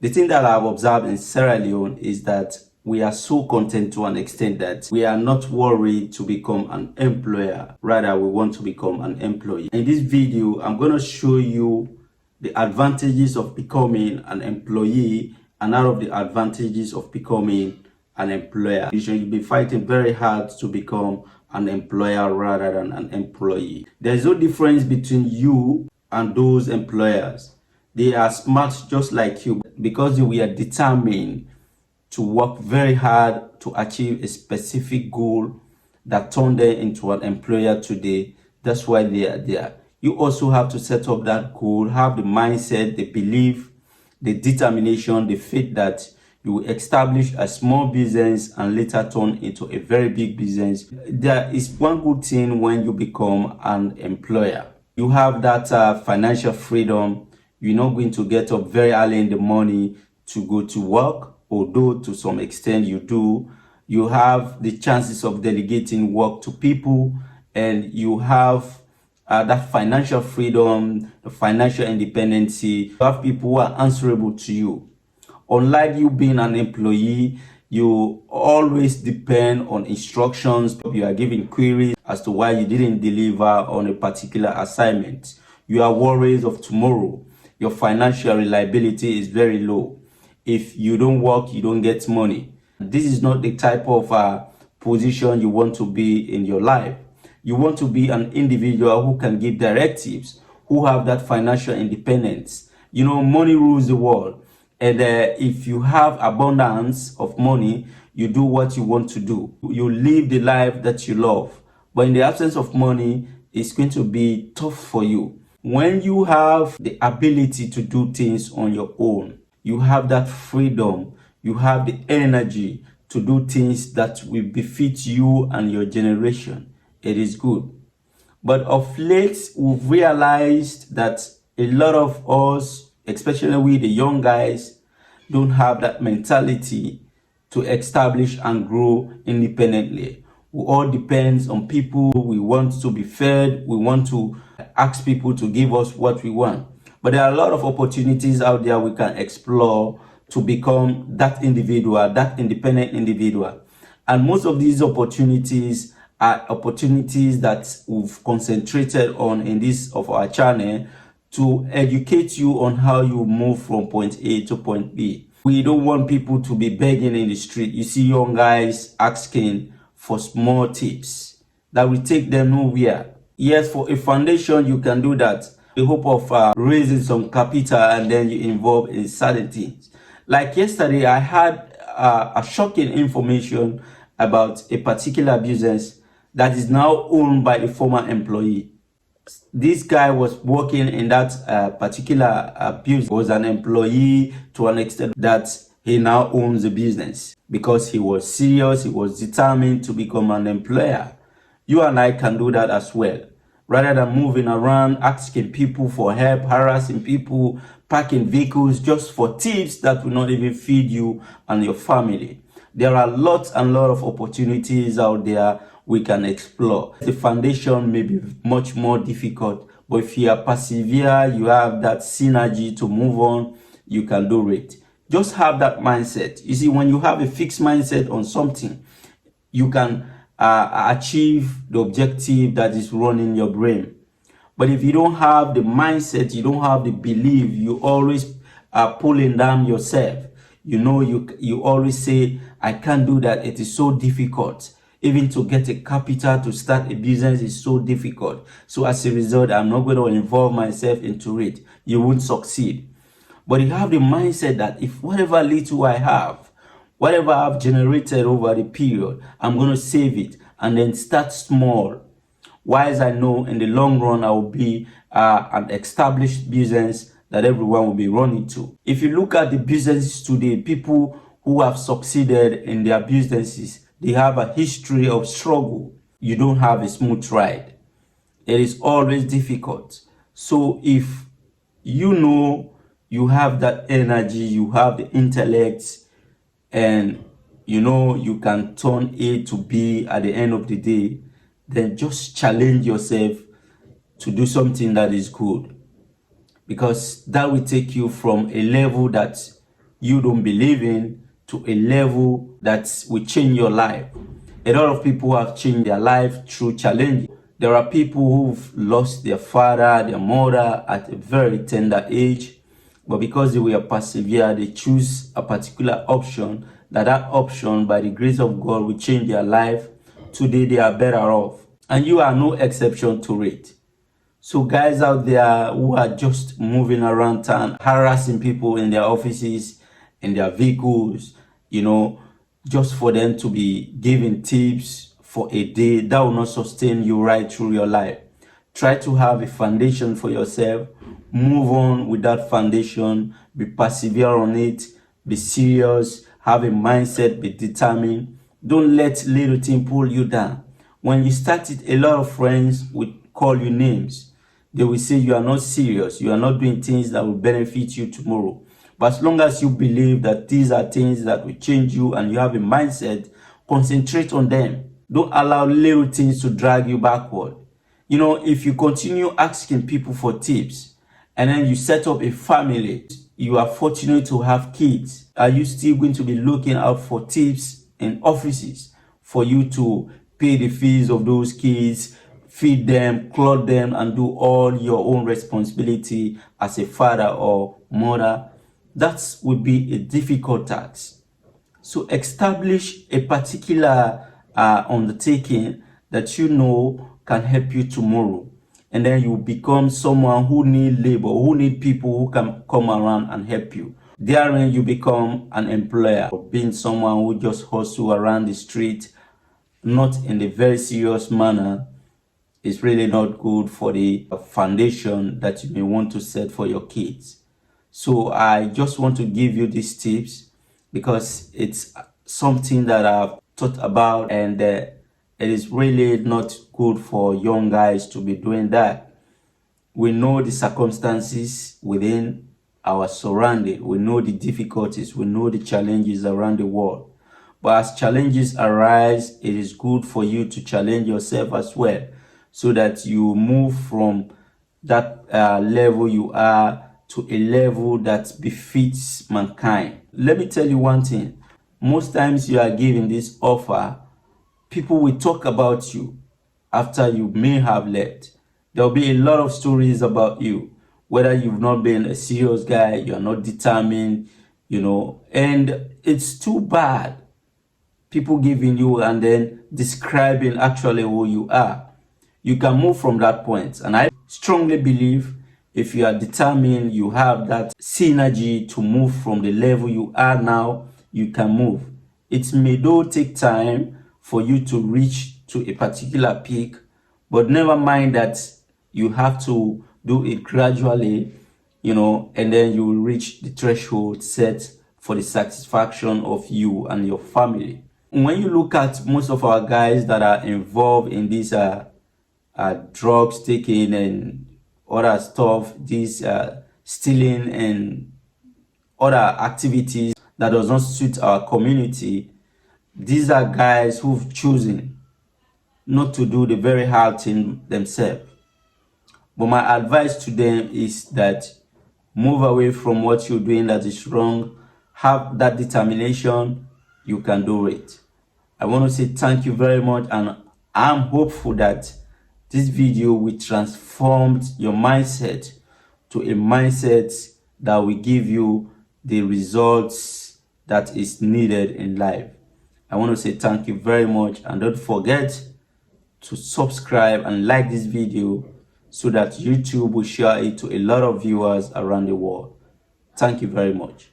The thing that I've observed in Sierra Leone is that we are so content to an extent that we are not worried to become an employer. Rather, we want to become an employee. In this video, I'm going to show you the advantages of becoming an employee and out of the advantages of becoming an employer. You should be fighting very hard to become an employer rather than an employee. There's no difference between you and those employers. They are smart just like you because we are determined to work very hard to achieve a specific goal that turned them into an employer today. That's why they are there. You also have to set up that goal, have the mindset, the belief, the determination, the faith that you will establish a small business and later turn into a very big business. There is one good thing when you become an employer. You have that financial freedom. You're not going to get up very early in the morning to go to work, although to some extent you do. You have the chances of delegating work to people, and you have that financial freedom, the financial independence. You have people who are answerable to you. Unlike you being an employee, you always depend on instructions. You are given queries as to why you didn't deliver on a particular assignment. You are worried of tomorrow. Your financial reliability is very low. If you don't work, you don't get money. This is not the type of position you want to be in your life. You want to be an individual who can give directives, who have that financial independence. You know, money rules the world. And if you have abundance of money, you do what you want to do. You live the life that you love. But in the absence of money, it's going to be tough for you. When you have the ability to do things on your own, you have that freedom, you have the energy to do things that will befit you and your generation. It is good. But of late, we've realized that a lot of us, especially we, the young guys, don't have that mentality to establish and grow independently. We all depends on people. We want to be fed. We want to ask people to give us what we want. But there are a lot of opportunities out there we can explore to become that individual, that independent individual. And most of these opportunities are opportunities that we've concentrated on in this of our channel to educate you on how you move from point A to point B. We don't want people to be begging in the street. You see young guys asking for small tips that will take them nowhere. Yes, for a foundation, you can do that. The hope of raising some capital and then you involve in certain things. Like yesterday, I had a shocking information about a particular business that is now owned by a former employee. This guy was working in that particular business, was an employee to an extent that he now owns the business because he was serious, he was determined to become an employer. You and I can do that as well. Rather than moving around, asking people for help, harassing people, parking vehicles just for tips that will not even feed you and your family. There are lots and lots of opportunities out there we can explore. The foundation may be much more difficult, but if you are persevere, you have that synergy to move on, you can do it. Just have that mindset. You see, when you have a fixed mindset on something, you can achieve the objective that is running your brain. But if you don't have the mindset, you don't have the belief, you always are pulling down yourself. You know, you always say, I can't do that. It is so difficult. Even to get a capital to start a business is so difficult. So as a result, I'm not going to involve myself into it. You won't succeed. But you have the mindset that if whatever little I have, whatever I've generated over the period, I'm going to save it and then start small. Whilst I know in the long run, I will be an established business that everyone will be running to. If you look at the businesses today, people who have succeeded in their businesses, they have a history of struggle. You don't have a smooth ride. It is always difficult. So if you know you have that energy, you have the intellect, and you know you can turn A to B at the end of the day, then just challenge yourself to do something that is good. Because that will take you from a level that you don't believe in to a level that will change your life. A lot of people have changed their life through challenges. There are people who've lost their father, their mother at a very tender age, but because they were persevere, they choose a particular option, that option, by the grace of God, will change their life. Today, they are better off. And you are no exception to it. So guys out there who are just moving around town, harassing people in their offices, in their vehicles, just for them to be giving tips for a day, that will not sustain you right through your life. Try to have a foundation for yourself. Move on with that foundation. Be persevere on it. Be serious. Have a mindset. Be determined. Don't let little thing pull you down. When you start it, a lot of friends will call you names. They will say you are not serious. You are not doing things that will benefit you tomorrow. But as long as you believe that these are things that will change you and you have a mindset, concentrate on them. Don't allow little things to drag you backward. If you continue asking people for tips and then you set up a family, you are fortunate to have kids, are you still going to be looking out for tips in offices for you to pay the fees of those kids, feed them, clothe them, and do all your own responsibility as a father or mother? That would be a difficult task. So establish a particular undertaking that can help you tomorrow. And then you become someone who need labor, who need people who can come around and help you. Therein you become an employer, being someone who just hustle around the street, not in a very serious manner. Is really not good for the foundation that you may want to set for your kids. So I just want to give you these tips because it's something that I've thought about, and it is really not good for young guys to be doing that. We know the circumstances within our surrounding. We know the difficulties. We know the challenges around the world. But as challenges arise, it is good for you to challenge yourself as well, so that you move from that level you are to a level that befits mankind. Let me tell you one thing. Most times you are given this offer, people will talk about you after you may have left. There will be a lot of stories about you, whether you've not been a serious guy, you're not determined, and it's too bad. People giving you and then describing actually who you are. You can move from that point. And I strongly believe if you are determined, you have that synergy to move from the level you are now, you can move. It may though take time for you to reach to a particular peak, but never mind that you have to do it gradually, and then you will reach the threshold set for the satisfaction of you and your family. When you look at most of our guys that are involved in this drugs taking and other stuff, this stealing and other activities that does not suit our community, these are guys who've chosen not to do the very hard thing themselves. But my advice to them is that move away from what you're doing that is wrong. Have that determination. You can do it. I want to say thank you very much, and I'm hopeful that this video will transform your mindset to a mindset that will give you the results that is needed in life. I want to say thank you very much, and don't forget to subscribe and like this video so that YouTube will share it to a lot of viewers around the world. Thank you very much.